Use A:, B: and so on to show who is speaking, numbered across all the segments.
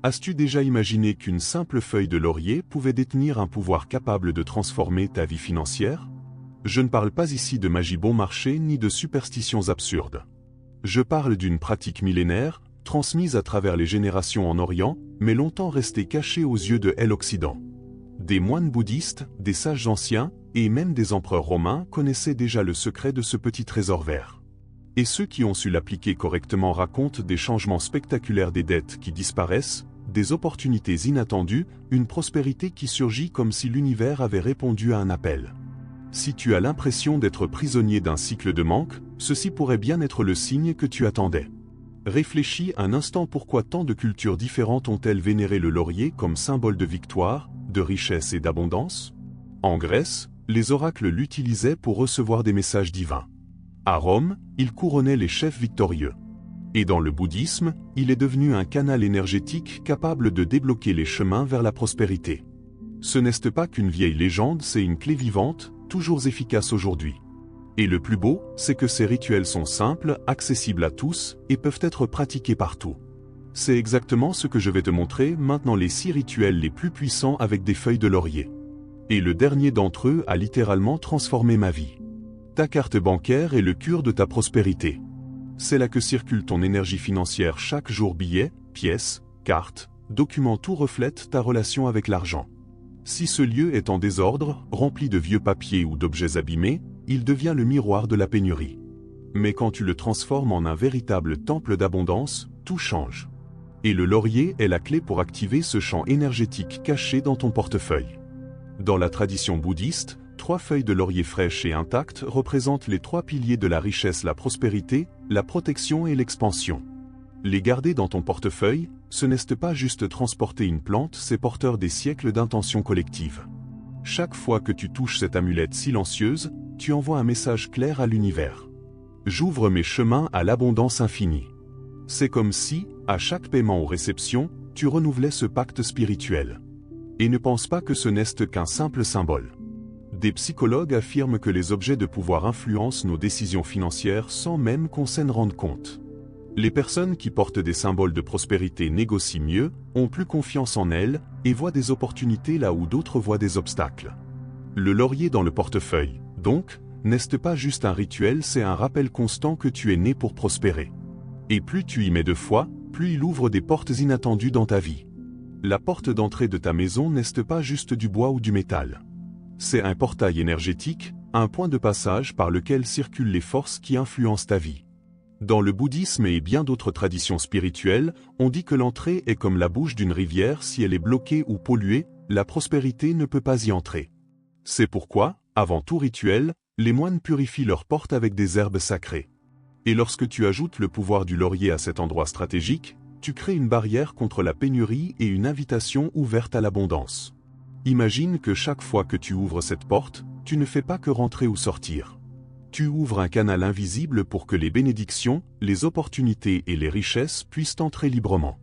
A: As-tu déjà imaginé qu'une simple feuille de laurier pouvait détenir un pouvoir capable de transformer ta vie financière? Je ne parle pas ici de magie bon marché ni de superstitions absurdes. Je parle d'une pratique millénaire, transmise à travers les générations en Orient, mais longtemps restée cachée aux yeux de l'Occident. Des moines bouddhistes, des sages anciens, et même des empereurs romains connaissaient déjà le secret de ce petit trésor vert. Et ceux qui ont su l'appliquer correctement racontent des changements spectaculaires, des dettes qui disparaissent, des opportunités inattendues, une prospérité qui surgit comme si l'univers avait répondu à un appel. Si tu as l'impression d'être prisonnier d'un cycle de manque, ceci pourrait bien être le signe que tu attendais. Réfléchis un instant, pourquoi tant de cultures différentes ont-elles vénéré le laurier comme symbole de victoire, de richesse et d'abondance? En Grèce, les oracles l'utilisaient pour recevoir des messages divins. À Rome, il couronnait les chefs victorieux. Et dans le bouddhisme, il est devenu un canal énergétique capable de débloquer les chemins vers la prospérité. Ce n'est pas qu'une vieille légende, c'est une clé vivante, toujours efficace aujourd'hui. Et le plus beau, c'est que ces rituels sont simples, accessibles à tous, et peuvent être pratiqués partout. C'est exactement ce que je vais te montrer maintenant, les 6 rituels les plus puissants avec des feuilles de laurier. Et le dernier d'entre eux a littéralement transformé ma vie. Ta carte bancaire est le cure de ta prospérité. C'est là que circule ton énergie financière chaque jour. Billets, pièces, cartes, documents, tout reflète ta relation avec l'argent. Si ce lieu est en désordre, rempli de vieux papiers ou d'objets abîmés, il devient le miroir de la pénurie. Mais quand tu le transformes en un véritable temple d'abondance, tout change. Et le laurier est la clé pour activer ce champ énergétique caché dans ton portefeuille. Dans la tradition bouddhiste, 3 feuilles de laurier fraîches et intactes représentent les 3 piliers de la richesse, la prospérité, la protection et l'expansion. Les garder dans ton portefeuille, ce n'est pas juste transporter une plante, c'est porteur des siècles d'intentions collectives. Chaque fois que tu touches cette amulette silencieuse, tu envoies un message clair à l'univers. J'ouvre mes chemins à l'abondance infinie. C'est comme si, à chaque paiement ou réception, tu renouvelais ce pacte spirituel. Et ne pense pas que ce n'est qu'un simple symbole. Des psychologues affirment que les objets de pouvoir influencent nos décisions financières sans même qu'on s'en rende compte. Les personnes qui portent des symboles de prospérité négocient mieux, ont plus confiance en elles, et voient des opportunités là où d'autres voient des obstacles. Le laurier dans le portefeuille, donc, n'est pas juste un rituel, c'est un rappel constant que tu es né pour prospérer. Et plus tu y mets de foi, plus il ouvre des portes inattendues dans ta vie. La porte d'entrée de ta maison n'est pas juste du bois ou du métal. C'est un portail énergétique, un point de passage par lequel circulent les forces qui influencent ta vie. Dans le bouddhisme et bien d'autres traditions spirituelles, on dit que l'entrée est comme la bouche d'une rivière. Si elle est bloquée ou polluée, la prospérité ne peut pas y entrer. C'est pourquoi, avant tout rituel, les moines purifient leurs portes avec des herbes sacrées. Et lorsque tu ajoutes le pouvoir du laurier à cet endroit stratégique, tu crées une barrière contre la pénurie et une invitation ouverte à l'abondance. Imagine que chaque fois que tu ouvres cette porte, tu ne fais pas que rentrer ou sortir. Tu ouvres un canal invisible pour que les bénédictions, les opportunités et les richesses puissent entrer librement.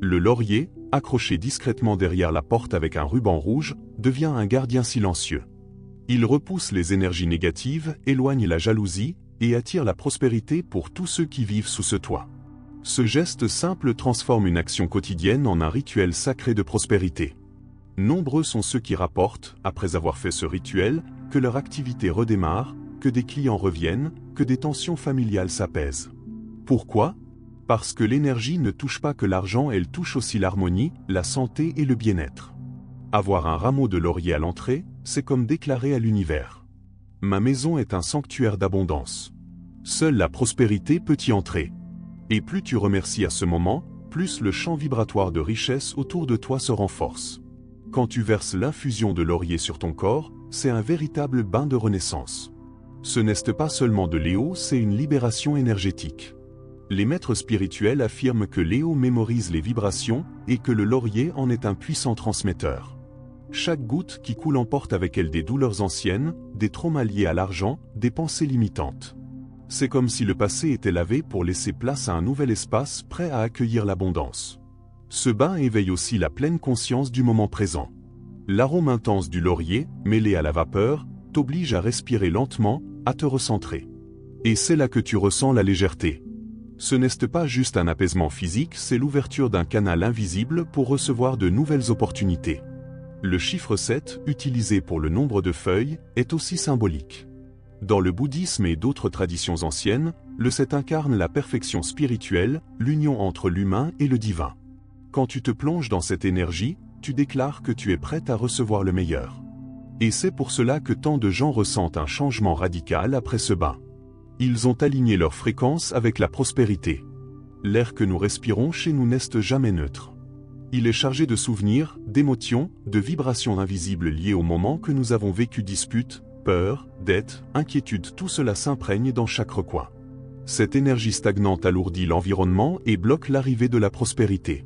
A: Le laurier, accroché discrètement derrière la porte avec un ruban rouge, devient un gardien silencieux. Il repousse les énergies négatives, éloigne la jalousie et attire la prospérité pour tous ceux qui vivent sous ce toit. Ce geste simple transforme une action quotidienne en un rituel sacré de prospérité. Nombreux sont ceux qui rapportent, après avoir fait ce rituel, que leur activité redémarre, que des clients reviennent, que des tensions familiales s'apaisent. Pourquoi? Parce que l'énergie ne touche pas que l'argent, elle touche aussi l'harmonie, la santé et le bien-être. Avoir un rameau de laurier à l'entrée, c'est comme déclarer à l'univers: ma maison est un sanctuaire d'abondance. Seule la prospérité peut y entrer. Et plus tu remercies à ce moment, plus le champ vibratoire de richesse autour de toi se renforce. Quand tu verses l'infusion de laurier sur ton corps, c'est un véritable bain de renaissance. Ce n'est pas seulement de l'eau, c'est une libération énergétique. Les maîtres spirituels affirment que l'eau mémorise les vibrations et que le laurier en est un puissant transmetteur. Chaque goutte qui coule emporte avec elle des douleurs anciennes, des traumas liés à l'argent, des pensées limitantes. C'est comme si le passé était lavé pour laisser place à un nouvel espace prêt à accueillir l'abondance. Ce bain éveille aussi la pleine conscience du moment présent. L'arôme intense du laurier, mêlé à la vapeur, t'oblige à respirer lentement, à te recentrer. Et c'est là que tu ressens la légèreté. Ce n'est pas juste un apaisement physique, c'est l'ouverture d'un canal invisible pour recevoir de nouvelles opportunités. Le chiffre 7, utilisé pour le nombre de feuilles, est aussi symbolique. Dans le bouddhisme et d'autres traditions anciennes, le 7 incarne la perfection spirituelle, l'union entre l'humain et le divin. Quand tu te plonges dans cette énergie, tu déclares que tu es prête à recevoir le meilleur. Et c'est pour cela que tant de gens ressentent un changement radical après ce bain. Ils ont aligné leur fréquence avec la prospérité. L'air que nous respirons chez nous n'est jamais neutre. Il est chargé de souvenirs, d'émotions, de vibrations invisibles liées au moment que nous avons vécu, disputes, peur, dettes, inquiétudes, tout cela s'imprègne dans chaque recoin. Cette énergie stagnante alourdit l'environnement et bloque l'arrivée de la prospérité.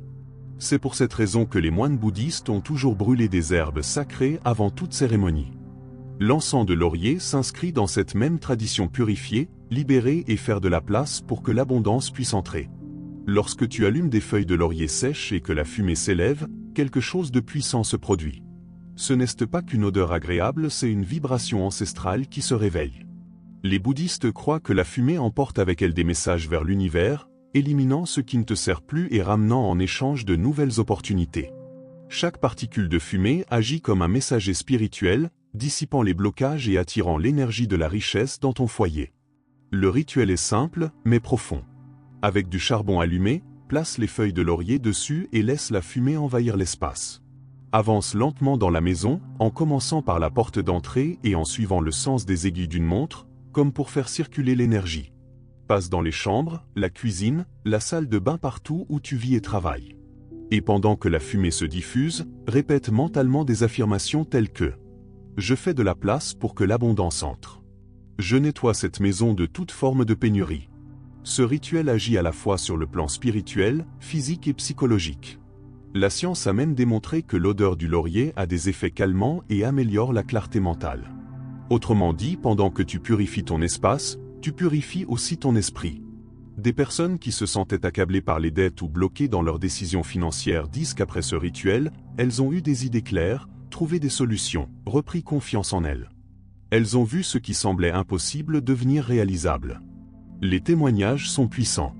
A: C'est pour cette raison que les moines bouddhistes ont toujours brûlé des herbes sacrées avant toute cérémonie. L'encens de laurier s'inscrit dans cette même tradition: purifier, libérer et faire de la place pour que l'abondance puisse entrer. Lorsque tu allumes des feuilles de laurier sèches et que la fumée s'élève, quelque chose de puissant se produit. Ce n'est pas qu'une odeur agréable, c'est une vibration ancestrale qui se réveille. Les bouddhistes croient que la fumée emporte avec elle des messages vers l'univers, éliminant ce qui ne te sert plus et ramenant en échange de nouvelles opportunités. Chaque particule de fumée agit comme un messager spirituel, dissipant les blocages et attirant l'énergie de la richesse dans ton foyer. Le rituel est simple, mais profond. Avec du charbon allumé, place les feuilles de laurier dessus et laisse la fumée envahir l'espace. Avance lentement dans la maison, en commençant par la porte d'entrée et en suivant le sens des aiguilles d'une montre, comme pour faire circuler l'énergie. Passe dans les chambres, la cuisine, la salle de bain, partout où tu vis et travailles. Et pendant que la fumée se diffuse, répète mentalement des affirmations telles que « Je fais de la place pour que l'abondance entre. Je nettoie cette maison de toute forme de pénurie. » Ce rituel agit à la fois sur le plan spirituel, physique et psychologique. La science a même démontré que l'odeur du laurier a des effets calmants et améliore la clarté mentale. Autrement dit, pendant que tu purifies ton espace, tu purifies aussi ton esprit. Des personnes qui se sentaient accablées par les dettes ou bloquées dans leurs décisions financières disent qu'après ce rituel, elles ont eu des idées claires, trouvé des solutions, repris confiance en elles. Elles ont vu ce qui semblait impossible devenir réalisable. Les témoignages sont puissants.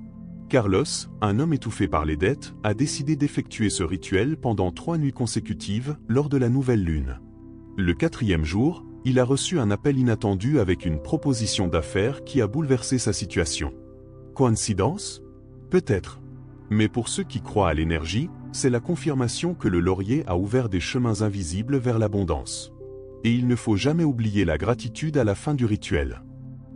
A: Carlos, un homme étouffé par les dettes, a décidé d'effectuer ce rituel pendant 3 nuits consécutives lors de la nouvelle lune. Le 4e jour, il a reçu un appel inattendu avec une proposition d'affaires qui a bouleversé sa situation. Coïncidence? Peut-être. Mais pour ceux qui croient à l'énergie, c'est la confirmation que le laurier a ouvert des chemins invisibles vers l'abondance. Et il ne faut jamais oublier la gratitude à la fin du rituel.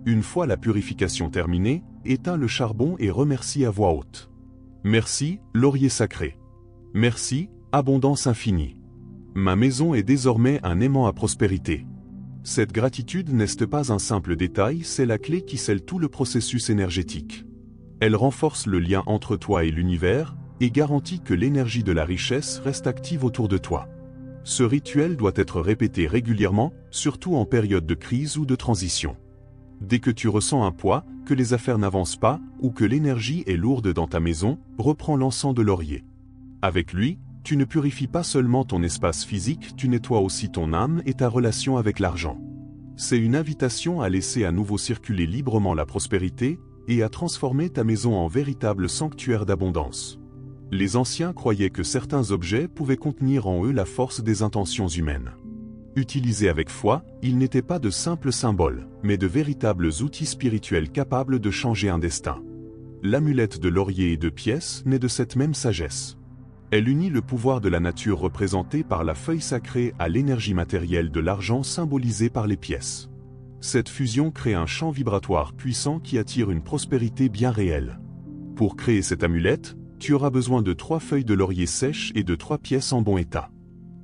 A: Une fois la purification terminée, éteins le charbon et remercie à voix haute. Merci, laurier sacré. Merci, abondance infinie. Ma maison est désormais un aimant à prospérité. Cette gratitude n'est pas un simple détail, c'est la clé qui scelle tout le processus énergétique. Elle renforce le lien entre toi et l'univers, et garantit que l'énergie de la richesse reste active autour de toi. Ce rituel doit être répété régulièrement, surtout en période de crise ou de transition. Dès que tu ressens un poids, que les affaires n'avancent pas, ou que l'énergie est lourde dans ta maison, reprends l'encens de laurier. Avec lui, tu ne purifies pas seulement ton espace physique, tu nettoies aussi ton âme et ta relation avec l'argent. C'est une invitation à laisser à nouveau circuler librement la prospérité, et à transformer ta maison en véritable sanctuaire d'abondance. Les anciens croyaient que certains objets pouvaient contenir en eux la force des intentions humaines. Utilisés avec foi, ils n'étaient pas de simples symboles, mais de véritables outils spirituels capables de changer un destin. L'amulette de laurier et de pièces naît de cette même sagesse. Elle unit le pouvoir de la nature représenté par la feuille sacrée à l'énergie matérielle de l'argent symbolisée par les pièces. Cette fusion crée un champ vibratoire puissant qui attire une prospérité bien réelle. Pour créer cette amulette, tu auras besoin de 3 feuilles de laurier sèches et de 3 pièces en bon état.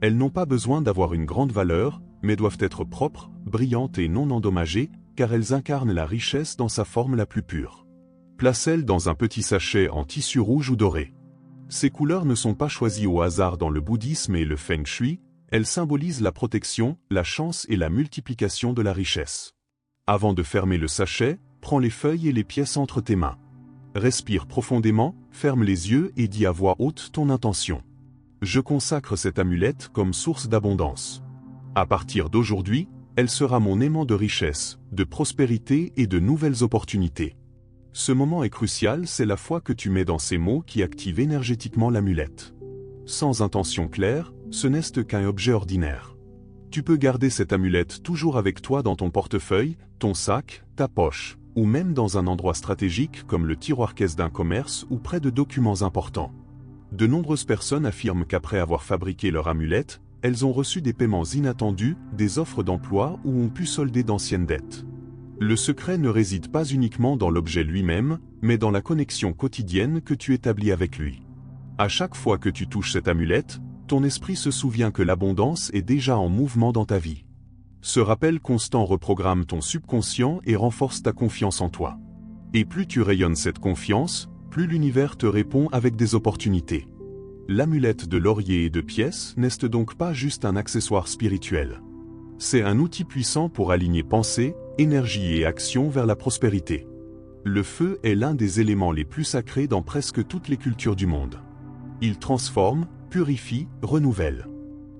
A: Elles n'ont pas besoin d'avoir une grande valeur, mais doivent être propres, brillantes et non endommagées, car elles incarnent la richesse dans sa forme la plus pure. Place-elles dans un petit sachet en tissu rouge ou doré. Ces couleurs ne sont pas choisies au hasard dans le bouddhisme et le feng shui, elles symbolisent la protection, la chance et la multiplication de la richesse. Avant de fermer le sachet, prends les feuilles et les pièces entre tes mains. Respire profondément, ferme les yeux et dis à voix haute ton intention. Je consacre cette amulette comme source d'abondance. À partir d'aujourd'hui, elle sera mon aimant de richesse, de prospérité et de nouvelles opportunités. Ce moment est crucial, c'est la foi que tu mets dans ces mots qui activent énergétiquement l'amulette. Sans intention claire, ce n'est qu'un objet ordinaire. Tu peux garder cette amulette toujours avec toi dans ton portefeuille, ton sac, ta poche, ou même dans un endroit stratégique comme le tiroir-caisse d'un commerce ou près de documents importants. De nombreuses personnes affirment qu'après avoir fabriqué leur amulette, elles ont reçu des paiements inattendus, des offres d'emploi ou ont pu solder d'anciennes dettes. Le secret ne réside pas uniquement dans l'objet lui-même, mais dans la connexion quotidienne que tu établis avec lui. À chaque fois que tu touches cette amulette, ton esprit se souvient que l'abondance est déjà en mouvement dans ta vie. Ce rappel constant reprogramme ton subconscient et renforce ta confiance en toi. Et plus tu rayonnes cette confiance, plus l'univers te répond avec des opportunités. L'amulette de laurier et de pièces n'est donc pas juste un accessoire spirituel. C'est un outil puissant pour aligner pensée, énergie et action vers la prospérité. Le feu est l'un des éléments les plus sacrés dans presque toutes les cultures du monde. Il transforme, purifie, renouvelle.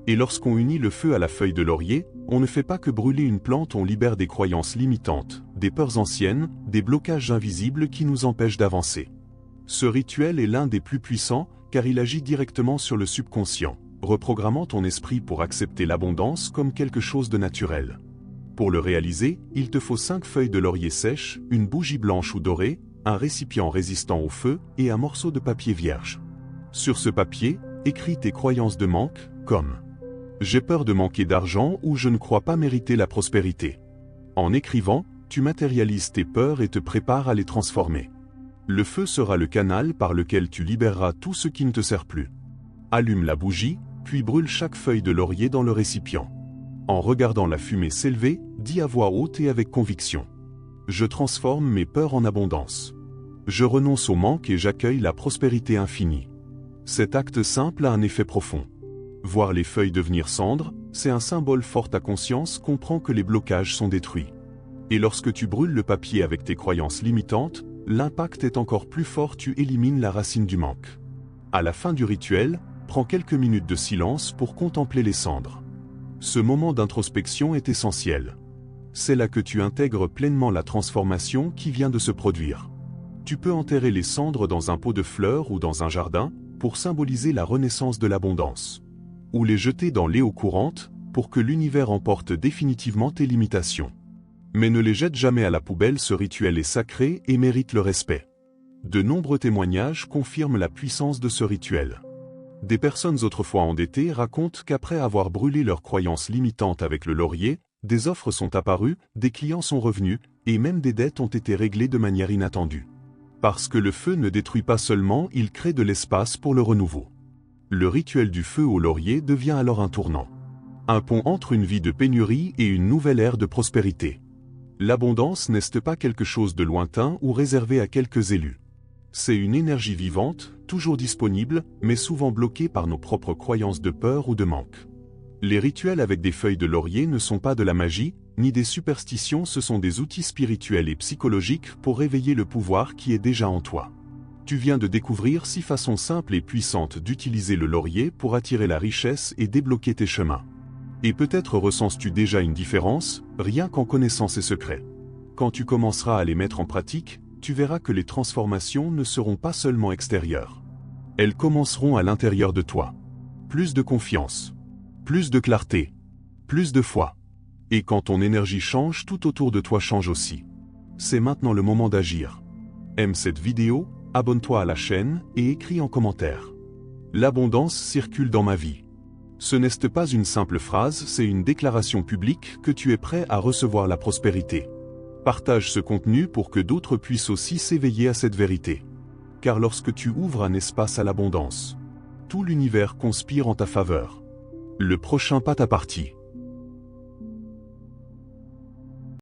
A: Et lorsqu'on unit le feu à la feuille de laurier, on ne fait pas que brûler une plante, on libère des croyances limitantes, des peurs anciennes, des blocages invisibles qui nous empêchent d'avancer. Ce rituel est l'un des plus puissants, car il agit directement sur le subconscient, reprogrammant ton esprit pour accepter l'abondance comme quelque chose de naturel. Pour le réaliser, il te faut 5 feuilles de laurier sèches, une bougie blanche ou dorée, un récipient résistant au feu et un morceau de papier vierge. Sur ce papier, écris tes croyances de manque, comme « J'ai peur de manquer d'argent » ou « Je ne crois pas mériter la prospérité ». En écrivant, tu matérialises tes peurs et te prépares à les transformer. Le feu sera le canal par lequel tu libéreras tout ce qui ne te sert plus. Allume la bougie, puis brûle chaque feuille de laurier dans le récipient. En regardant la fumée s'élever, dis à voix haute et avec conviction. Je transforme mes peurs en abondance. Je renonce au manque et j'accueille la prospérité infinie. Cet acte simple a un effet profond. Voir les feuilles devenir cendres, c'est un symbole fort. Ta conscience comprend que les blocages sont détruits. Et lorsque tu brûles le papier avec tes croyances limitantes, l'impact est encore plus fort, tu élimines la racine du manque. À la fin du rituel, prends quelques minutes de silence pour contempler les cendres. Ce moment d'introspection est essentiel. C'est là que tu intègres pleinement la transformation qui vient de se produire. Tu peux enterrer les cendres dans un pot de fleurs ou dans un jardin, pour symboliser la renaissance de l'abondance. Ou les jeter dans l'eau courante, pour que l'univers emporte définitivement tes limitations. Mais ne les jette jamais à la poubelle, ce rituel est sacré et mérite le respect. De nombreux témoignages confirment la puissance de ce rituel. Des personnes autrefois endettées racontent qu'après avoir brûlé leurs croyances limitantes avec le laurier, des offres sont apparues, des clients sont revenus, et même des dettes ont été réglées de manière inattendue. Parce que le feu ne détruit pas seulement, il crée de l'espace pour le renouveau. Le rituel du feu au laurier devient alors un tournant. Un pont entre une vie de pénurie et une nouvelle ère de prospérité. L'abondance n'est pas quelque chose de lointain ou réservé à quelques élus. C'est une énergie vivante, toujours disponible, mais souvent bloquée par nos propres croyances de peur ou de manque. Les rituels avec des feuilles de laurier ne sont pas de la magie, ni des superstitions, ce sont des outils spirituels et psychologiques pour réveiller le pouvoir qui est déjà en toi. Tu viens de découvrir 6 façons simples et puissantes d'utiliser le laurier pour attirer la richesse et débloquer tes chemins. Et peut-être ressens-tu déjà une différence, rien qu'en connaissant ces secrets. Quand tu commenceras à les mettre en pratique, tu verras que les transformations ne seront pas seulement extérieures. Elles commenceront à l'intérieur de toi. Plus de confiance, plus de clarté, plus de foi. Et quand ton énergie change, tout autour de toi change aussi. C'est maintenant le moment d'agir. Aime cette vidéo, abonne-toi à la chaîne et écris en commentaire. L'abondance circule dans ma vie. Ce n'est pas une simple phrase, c'est une déclaration publique que tu es prêt à recevoir la prospérité. Partage ce contenu pour que d'autres puissent aussi s'éveiller à cette vérité. Car lorsque tu ouvres un espace à l'abondance, tout l'univers conspire en ta faveur. Le prochain pas ta partie.